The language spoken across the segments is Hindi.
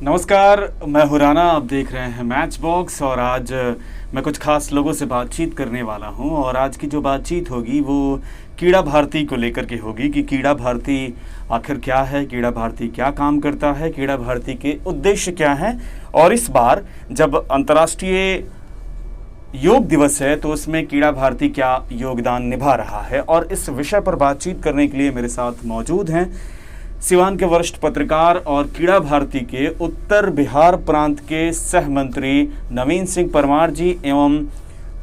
नमस्कार, मैं हुराना। आप देख रहे हैं मैच बॉक्स और आज मैं कुछ खास लोगों से बातचीत करने वाला हूं और आज की जो बातचीत होगी वो कीड़ा भारती को लेकर के होगी कि कीड़ा भारती आखिर क्या है, कीड़ा भारती क्या काम करता है, कीड़ा भारती के उद्देश्य क्या हैं और इस बार जब अंतर्राष्ट्रीय योग दिवस है तो उसमें कीड़ा भारती क्या योगदान निभा रहा है। और इस विषय पर बातचीत करने के लिए मेरे साथ मौजूद हैं सिवान के वरिष्ठ पत्रकार और कीड़ा भारती के उत्तर बिहार प्रांत के सह मंत्री नवीन सिंह परमार जी एवं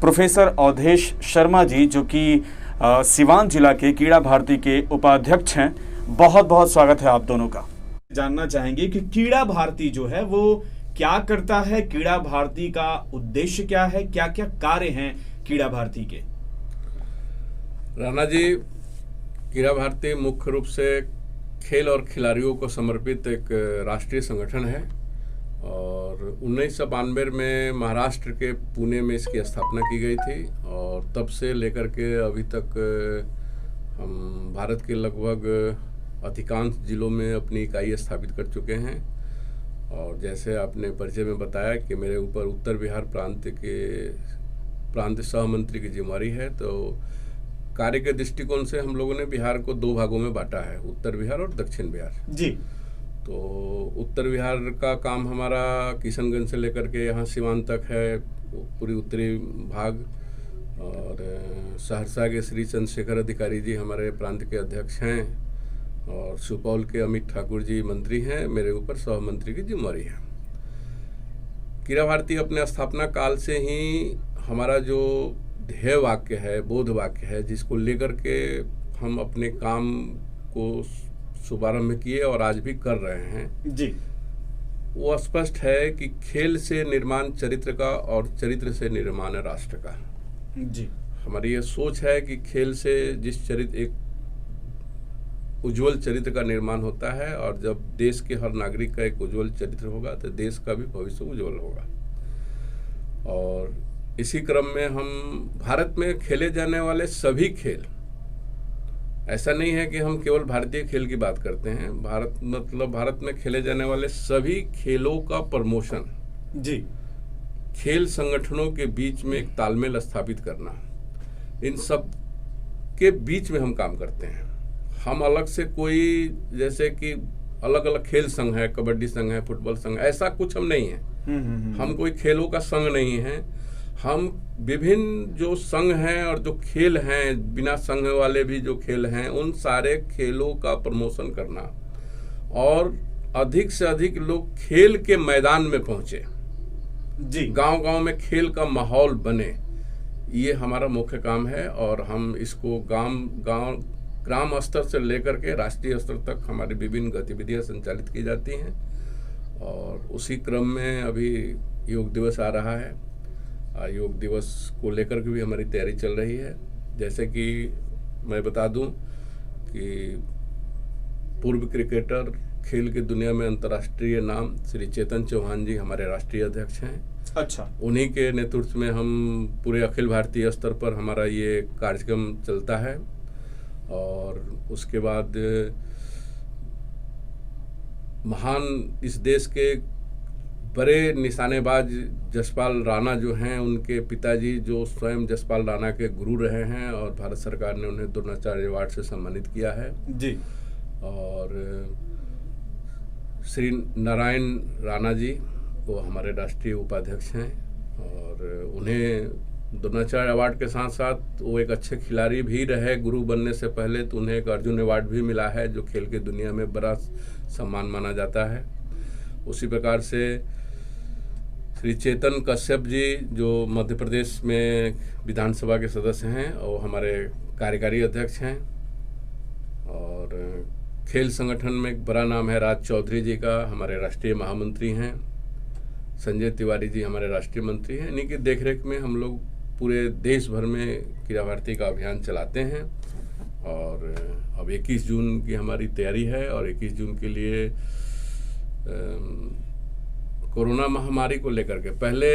प्रोफेसर अवधेश शर्मा जी, जो कि सिवान जिला के कीड़ा भारती के उपाध्यक्ष हैं। बहुत बहुत स्वागत है आप दोनों का। जानना चाहेंगे कि कीड़ा भारती जो है वो क्या करता है, कीड़ा भारती का उद्देश्य क्या है, क्या क्या कार्य हैं कीड़ा भारती के। राणा जी, कीड़ा भारती मुख्य रूप से खेल और खिलाड़ियों को समर्पित एक राष्ट्रीय संगठन है और 1992 में महाराष्ट्र के पुणे में इसकी स्थापना की गई थी और तब से लेकर के अभी तक हम भारत के लगभग अधिकांश जिलों में अपनी इकाई स्थापित कर चुके हैं। और जैसे आपने परिचय में बताया कि मेरे ऊपर उत्तर बिहार प्रांत सह मंत्री की जिम्मेदारी है, तो कार्य के दृष्टिकोण से हम लोगों ने बिहार को दो भागों में बांटा है, उत्तर बिहार और दक्षिण बिहार जी। तो उत्तर बिहार का काम हमारा किशनगंज से लेकर के यहाँ सिवान तक है, पूरी उत्तरी भाग। और सहरसा के श्री चंद्रशेखर अधिकारी जी हमारे प्रांत के अध्यक्ष हैं और सुपौल के अमित ठाकुर जी मंत्री हैं, मेरे ऊपर सह मंत्री की जिम्मेदारी है। कीड़ा भारती अपने स्थापना काल से ही हमारा जो ध्येय वाक्य है, बोध वाक्य है, जिसको लेकर के हम अपने काम को शुभारंभ किए और आज भी कर रहे हैं जी, वो स्पष्ट है कि खेल से निर्माण चरित्र का और चरित्र से निर्माण राष्ट्र का। जी, हमारी ये सोच है कि खेल से जिस चरित्र एक उज्जवल चरित्र का निर्माण होता है और जब देश के हर नागरिक का एक उज्जवल चरित्र होगा तो देश का भी भविष्य उज्जवल होगा। और इसी क्रम में हम भारत में खेले जाने वाले सभी खेल, ऐसा नहीं है कि हम केवल भारतीय खेल की बात करते हैं, भारत में खेले जाने वाले सभी खेलों का प्रमोशन जी, खेल संगठनों के बीच में एक तालमेल स्थापित करना, इन सब के बीच में हम काम करते हैं। हम अलग से कोई, जैसे कि अलग अलग खेल संघ है, कबड्डी संघ है, फुटबॉल संघ, ऐसा कुछ हम नहीं है। हम कोई खेलों का संघ नहीं है। हम विभिन्न जो संघ हैं और जो खेल हैं, बिना संघ वाले भी जो खेल हैं, उन सारे खेलों का प्रमोशन करना और अधिक से अधिक लोग खेल के मैदान में पहुंचे जी, गांव-गांव में खेल का माहौल बने, ये हमारा मुख्य काम है। और हम इसको ग्राम स्तर से लेकर के राष्ट्रीय स्तर तक हमारी विभिन्न गतिविधियां संचालित की जाती हैं। और उसी क्रम में अभी योग दिवस आ रहा है, योग दिवस को लेकर के भी हमारी तैयारी चल रही है। जैसे कि मैं बता दूं कि पूर्व क्रिकेटर, खेल की दुनिया में अंतर्राष्ट्रीय नाम श्री चेतन चौहान जी हमारे राष्ट्रीय अध्यक्ष हैं। अच्छा। उन्हीं के नेतृत्व में हम पूरे अखिल भारतीय स्तर पर हमारा ये कार्यक्रम चलता है। और उसके बाद महान इस देश के बड़े निशानेबाज जसपाल राणा जो हैं, उनके पिताजी जो स्वयं जसपाल राणा के गुरु रहे हैं और भारत सरकार ने उन्हें द्रोणाचार्य अवार्ड से सम्मानित किया है जी। और श्री नारायण राणा जी वो हमारे राष्ट्रीय उपाध्यक्ष हैं और उन्हें द्रोणाचार्य अवार्ड के साथ साथ वो एक अच्छे खिलाड़ी भी रहे। गुरु बनने से पहले तो उन्हें एक अर्जुन अवार्ड भी मिला है, जो खेल की दुनिया में बड़ा सम्मान माना जाता है। उसी प्रकार से श्री चेतन कश्यप जी जो मध्य प्रदेश में विधानसभा के सदस्य हैं और हमारे कार्यकारी अध्यक्ष हैं। और खेल संगठन में एक बड़ा नाम है राज चौधरी जी का, हमारे राष्ट्रीय महामंत्री हैं। संजय तिवारी जी हमारे राष्ट्रीय मंत्री हैं। इन्हीं की देखरेख में हम लोग पूरे देश भर में कीड़ा भारती का अभियान चलाते हैं। और अब 21 जून की हमारी तैयारी है और 21 जून के लिए कोरोना महामारी को लेकर के पहले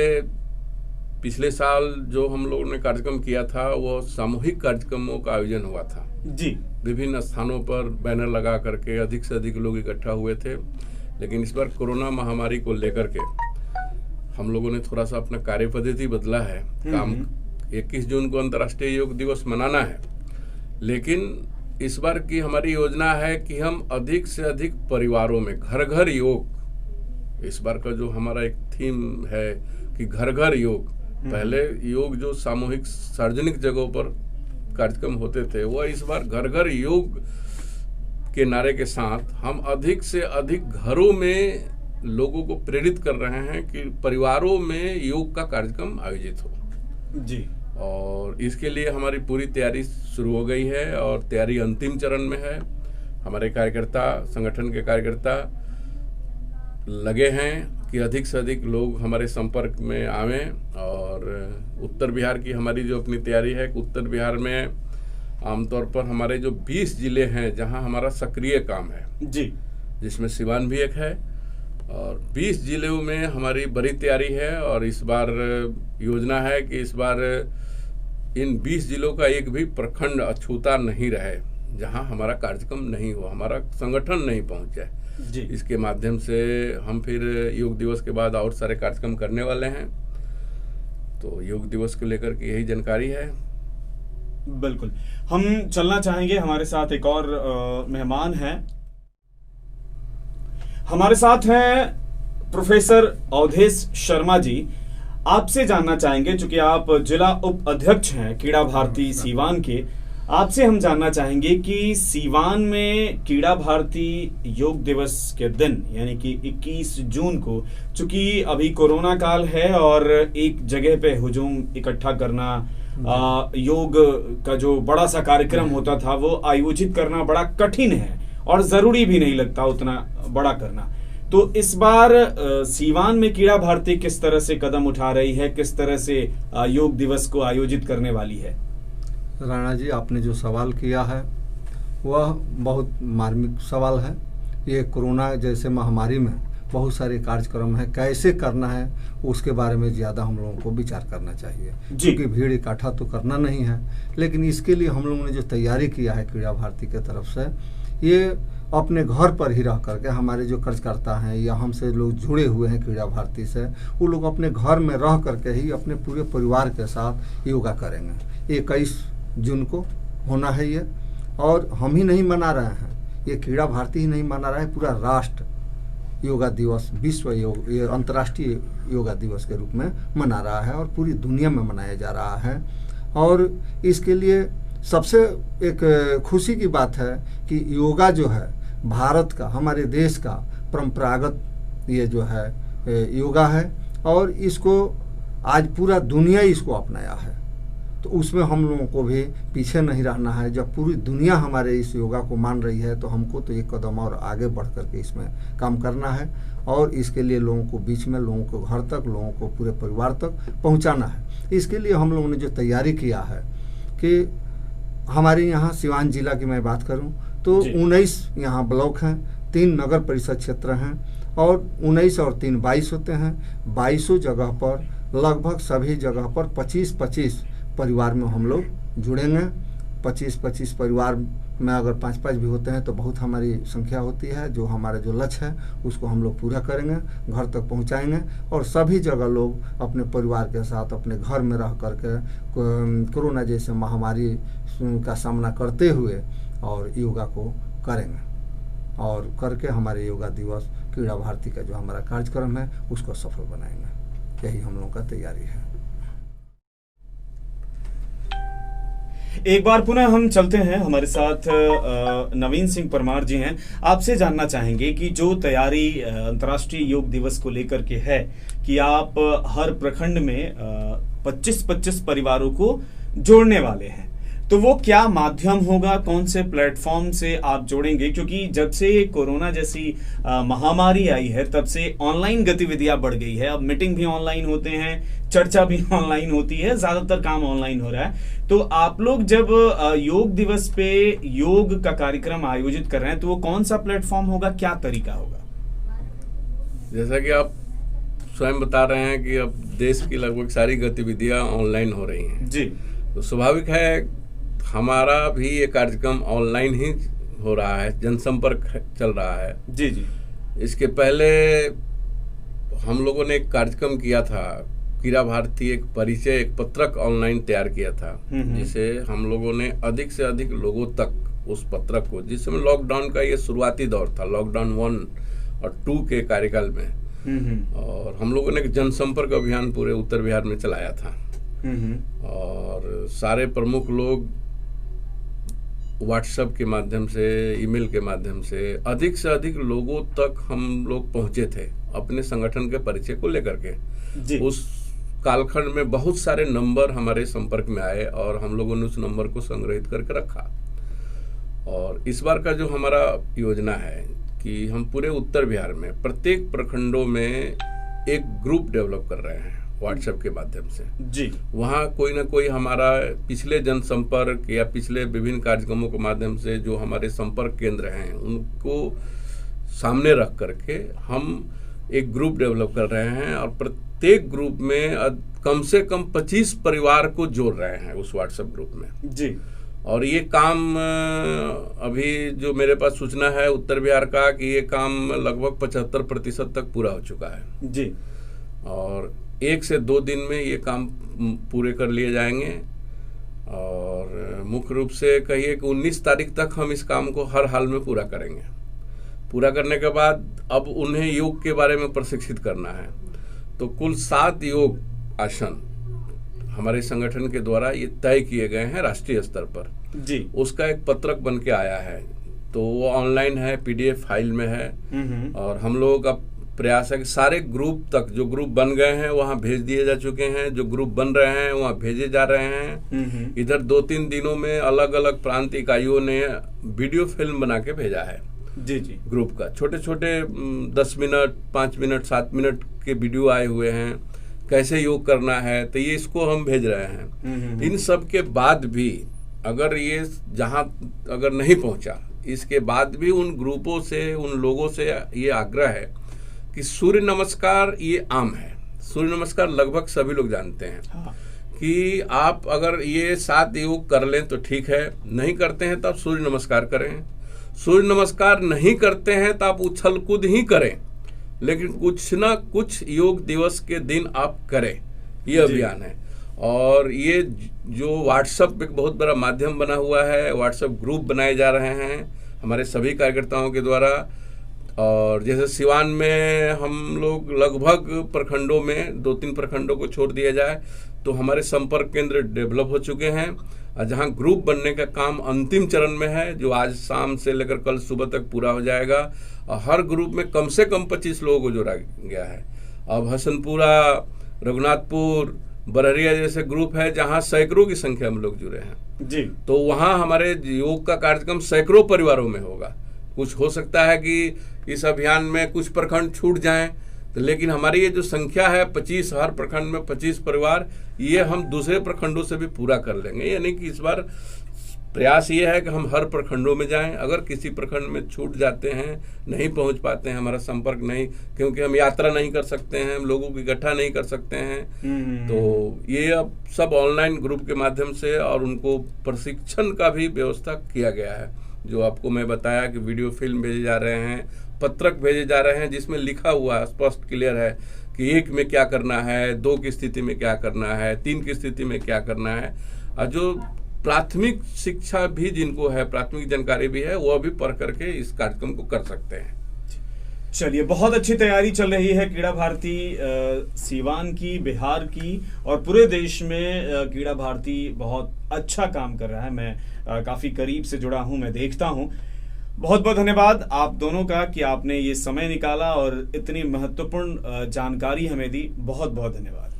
पिछले साल जो हम लोगों ने कार्यक्रम किया था वो सामूहिक कार्यक्रमों का आयोजन हुआ था जी। विभिन्न स्थानों पर बैनर लगा करके अधिक से अधिक लोग इकट्ठा हुए थे। लेकिन इस बार कोरोना महामारी को लेकर के हम लोगों ने थोड़ा सा अपना कार्य पद्धति बदला है। काम 21 जून को अंतर्राष्ट्रीय योग दिवस मनाना है, लेकिन इस बार की हमारी योजना है कि हम अधिक से अधिक परिवारों में घर घर योग, इस बार का जो हमारा एक थीम है कि घर घर योग। पहले योग जो सामूहिक सार्वजनिक जगहों पर कार्यक्रम होते थे, वो इस बार घर घर योग के नारे के साथ हम अधिक से अधिक घरों में लोगों को प्रेरित कर रहे हैं कि परिवारों में योग का कार्यक्रम आयोजित हो जी। और इसके लिए हमारी पूरी तैयारी शुरू हो गई है और तैयारी अंतिम चरण में है। हमारे कार्यकर्ता, संगठन के कार्यकर्ता लगे हैं कि अधिक से अधिक लोग हमारे संपर्क में आवें। और उत्तर बिहार की हमारी जो अपनी तैयारी है, उत्तर बिहार में आमतौर पर हमारे जो 20 जिले हैं जहां हमारा सक्रिय काम है जी, जिसमें सिवान भी एक है, और 20 जिलों में हमारी बड़ी तैयारी है। और इस बार योजना है कि इस बार इन 20 जिलों का एक भी प्रखंड अछूता नहीं रहे जहां हमारा कार्यक्रम नहीं हो, हमारा संगठन नहीं पहुंचे जी। इसके माध्यम से हम फिर योग दिवस के बाद और सारे कार्यक्रम करने वाले हैं। तो योग दिवस को लेकर के यही जानकारी है। बिल्कुल, हम चलना चाहेंगे। हमारे साथ एक और मेहमान हैं। हमारे साथ हैं प्रोफेसर अवधेश शर्मा जी। आपसे जानना चाहेंगे, चूंकि आप जिला उप अध्यक्ष हैं क्रीड़ा भारती सीवान के, आपसे हम जानना चाहेंगे कि सीवान में क्रीड़ा भारती योग दिवस के दिन यानी कि 21 जून को, चूंकि अभी कोरोना काल है और एक जगह पे हुजूम इकट्ठा करना, योग का जो बड़ा सा कार्यक्रम होता था वो आयोजित करना बड़ा कठिन है और जरूरी भी नहीं लगता उतना बड़ा करना। तो इस बार सीवान में क्रीड़ा भारती किस तरह से कदम उठा रही है, किस तरह से योग दिवस को आयोजित करने वाली है? राणा जी, आपने जो सवाल किया है वह बहुत मार्मिक सवाल है। ये कोरोना जैसे महामारी में बहुत सारे कार्यक्रम है, कैसे करना है उसके बारे में ज़्यादा हम लोगों को विचार करना चाहिए, क्योंकि भीड़ इकट्ठा तो करना नहीं है। लेकिन इसके लिए हम लोगों ने जो तैयारी किया है क्रीड़ा भारती के तरफ से, ये अपने घर पर ही रह करके हमारे जो कार्यकर्ता हैं या हमसे लोग जुड़े हुए हैं क्रीड़ा भारती से, वो लोग अपने घर में रह करके ही अपने पूरे परिवार के साथ योगा करेंगे। 21 जून को होना है ये, और हम ही नहीं मना रहे हैं, ये क्रीड़ा भारती ही नहीं मना रहा है, पूरा राष्ट्र योगा दिवस, विश्व योग, ये अंतर्राष्ट्रीय योगा दिवस के रूप में मना रहा है और पूरी दुनिया में मनाया जा रहा है। और इसके लिए सबसे एक खुशी की बात है कि योगा जो है भारत का, हमारे देश का परंपरागत ये जो है योगा है, और इसको आज पूरा दुनिया इसको अपनाया है। तो उसमें हम लोगों को भी पीछे नहीं रहना है। जब पूरी दुनिया हमारे इस योगा को मान रही है तो हमको तो एक कदम और आगे बढ़ करके इसमें काम करना है, और इसके लिए लोगों को बीच में, लोगों को घर तक, लोगों को पूरे परिवार तक पहुंचाना है। इसके लिए हम लोगों ने जो तैयारी किया है कि हमारे यहाँ सिवान जिला की मैं बात करूँ तो 19 यहाँ ब्लॉक हैं, 3 नगर परिषद क्षेत्र हैं, और 19 और 3 22 होते हैं। 22 जगह पर लगभग सभी जगह पर 25-25 परिवार में हम लोग जुड़ेंगे। 25-25 परिवार में अगर 5-5 भी होते हैं तो बहुत हमारी संख्या होती है। जो हमारा जो लक्ष्य है उसको हम लोग पूरा करेंगे, घर तक पहुंचाएंगे, और सभी जगह लोग अपने परिवार के साथ अपने घर में रह करके कोरोना जैसे महामारी का सामना करते हुए और योगा को करेंगे, और करके हमारे योगा दिवस क्रीड़ा भारती का जो हमारा कार्यक्रम है उसको सफल बनाएंगे। यही हम लोगों का तैयारी है। एक बार पुनः हम चलते हैं, हमारे साथ नवीन सिंह परमार जी हैं। आपसे जानना चाहेंगे कि जो तैयारी अंतर्राष्ट्रीय योग दिवस को लेकर के है कि आप हर प्रखंड में 25-25 परिवारों को जोड़ने वाले हैं, तो वो क्या माध्यम होगा, कौन से प्लेटफॉर्म से आप जोड़ेंगे? क्योंकि जब से कोरोना जैसी महामारी आई है तब से ऑनलाइन गतिविधियां बढ़ गई है। अब मीटिंग भी ऑनलाइन होते हैं, चर्चा भी ऑनलाइन होती है, ज्यादातर काम ऑनलाइन हो रहा है। तो आप लोग जब योग दिवस पे योग का कार्यक्रम आयोजित कर रहे हैं तो वो कौन सा प्लेटफॉर्म होगा, क्या तरीका होगा? जैसा कि आप स्वयं बता रहे हैं कि अब देश की लगभग सारी गतिविधियां ऑनलाइन हो रही हैं जी, तो स्वाभाविक है हमारा भी ये कार्यक्रम ऑनलाइन ही हो रहा है, जनसंपर्क चल रहा है जी जी। इसके पहले हम लोगों ने एक कार्यक्रम किया था, क्रीड़ा भारती एक परिचय, एक पत्रक ऑनलाइन तैयार किया था, जिसे हम लोगों ने अधिक से अधिक लोगों तक उस पत्रक को, जिस समय लॉकडाउन का ये शुरुआती दौर था, लॉकडाउन 1 और 2 के कार्यकाल में, और हम लोगों ने एक जनसंपर्क अभियान पूरे उत्तर बिहार में चलाया था। और सारे प्रमुख लोग व्हाट्सएप के माध्यम से, ईमेल के माध्यम से अधिक लोगों तक हम लोग पहुंचे थे अपने संगठन के परिचय को लेकर के। उस कालखंड में बहुत सारे नंबर हमारे संपर्क में आए और हम लोगों ने उस नंबर को संग्रहित करके रखा। और इस बार का जो हमारा योजना है कि हम पूरे उत्तर बिहार में प्रत्येक प्रखंडों में एक ग्रुप डेवलप कर रहे हैं व्हाट्सएप के माध्यम से जी। वहाँ कोई ना कोई हमारा पिछले जनसंपर्क या पिछले विभिन्न कार्यक्रमों के माध्यम से जो हमारे संपर्क केंद्र हैं उनको सामने रख करके हम एक ग्रुप डेवलप कर रहे हैं और प्रत्येक ग्रुप में कम से कम 25 परिवार को जोड़ रहे हैं उस व्हाट्सएप ग्रुप में जी। और ये काम अभी जो मेरे पास सूचना है उत्तर बिहार का कि ये काम लगभग 75% तक पूरा हो चुका है जी। और 1 से 2 दिन में ये काम पूरे कर लिए जाएंगे। और मुख्य रूप से कहिए कि 19 तारीख तक हम इस काम को हर हाल में पूरा करेंगे। पूरा करने के बाद अब उन्हें योग के बारे में प्रशिक्षित करना है। तो कुल 7 योग आसन हमारे संगठन के द्वारा ये तय किए गए हैं राष्ट्रीय स्तर पर जी। उसका एक पत्रक बन के आया है, तो वो ऑनलाइन है, PDF फाइल में है। और हम लोगों का प्रयास है कि सारे ग्रुप तक, जो ग्रुप बन गए हैं वहाँ भेज दिए जा चुके हैं, जो ग्रुप बन रहे हैं वहाँ भेजे जा रहे हैं। इधर 2-3 दिनों में अलग अलग प्रांत इकाइयों ने वीडियो फिल्म बना के भेजा है जी जी। ग्रुप का छोटे छोटे 10 मिनट, 5 मिनट, 7 मिनट के वीडियो आए हुए हैं, कैसे योग करना है, तो ये इसको हम भेज रहे हैं। इन सब के बाद भी अगर ये जहाँ अगर नहीं पहुँचा, इसके बाद भी उन ग्रुपों से, उन लोगों से ये आग्रह है कि सूर्य नमस्कार ये आम है, सूर्य नमस्कार लगभग सभी लोग जानते हैं। हाँ। कि आप अगर ये 7 योग कर लें तो ठीक है, नहीं करते हैं तो आप सूर्य नमस्कार करें। सूर्य नमस्कार नहीं करते हैं तो आप उछल कूद ही करें, लेकिन कुछ ना कुछ योग दिवस के दिन आप करें, ये अभियान है। और ये जो व्हाट्सएप एक बहुत बड़ा माध्यम बना हुआ है, व्हाट्सएप ग्रुप बनाए जा रहे हैं हमारे सभी कार्यकर्ताओं के द्वारा। और जैसे सिवान में हम लोग लगभग प्रखंडों में 2-3 प्रखंडों को छोड़ दिया जाए तो हमारे संपर्क केंद्र डेवलप हो चुके हैं, और जहां ग्रुप बनने का काम अंतिम चरण में है, जो आज शाम से लेकर कल सुबह तक पूरा हो जाएगा। और हर ग्रुप में कम से कम 25 लोगों को जोड़ा गया है। अब हसनपुरा, रघुनाथपुर, बरहरिया जैसे ग्रुप है जहां सैकड़ों की संख्या में लोग जुड़े हैं जी। तो वहां हमारे योग का कार्यक्रम सैकड़ों परिवारों में होगा। कुछ हो सकता है कि इस अभियान में कुछ प्रखंड छूट जाएं, तो लेकिन हमारी ये जो संख्या है 25, हर प्रखंड में 25 परिवार, ये हम दूसरे प्रखंडों से भी पूरा कर लेंगे। यानी कि इस बार प्रयास ये है कि हम हर प्रखंडों में जाएं। अगर किसी प्रखंड में छूट जाते हैं, नहीं पहुंच पाते हैं, हमारा संपर्क नहीं, क्योंकि हम यात्रा नहीं कर सकते हैं, हम लोगों को इकट्ठा नहीं कर सकते हैं, तो ये अब सब ऑनलाइन ग्रुप के माध्यम से और उनको प्रशिक्षण का भी व्यवस्था किया गया है। जो आपको मैं बताया कि वीडियो फिल्म भेजे जा रहे हैं, पत्रक भेजे जा रहे हैं, जिसमें लिखा हुआ स्पष्ट क्लियर है कि 1 में क्या करना है, 2 की स्थिति में क्या करना है, 3 की स्थिति में क्या करना है। और जो प्राथमिक शिक्षा भी जिनको है, प्राथमिक जानकारी भी है, वह भी पढ़ करके इस कार्यक्रम को कर सकते हैं। चलिए, बहुत अच्छी तैयारी चल रही है क्रीड़ा भारती सीवान की, बिहार की, और पूरे देश में क्रीड़ा भारती बहुत अच्छा काम कर रहा है। मैं काफी करीब से जुड़ा हूं, मैं देखता हूं। बहुत बहुत धन्यवाद आप दोनों का कि आपने ये समय निकाला और इतनी महत्वपूर्ण जानकारी हमें दी। बहुत बहुत धन्यवाद।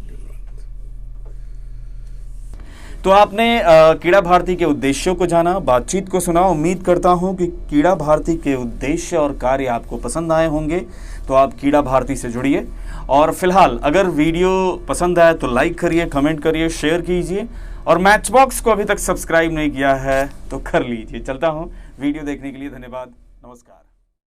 तो आपने क्रीड़ा भारती के उद्देश्यों को जाना, बातचीत को सुना। उम्मीद करता हूं कि क्रीड़ा भारती के उद्देश्य और कार्य आपको पसंद आए होंगे, तो आप क्रीड़ा भारती से जुड़िए। और फिलहाल अगर वीडियो पसंद आए तो लाइक करिए, कमेंट करिए, शेयर कीजिए, और मैच बॉक्स को अभी तक सब्सक्राइब नहीं किया है तो कर लीजिए। चलता हूं। वीडियो देखने के लिए धन्यवाद। नमस्कार।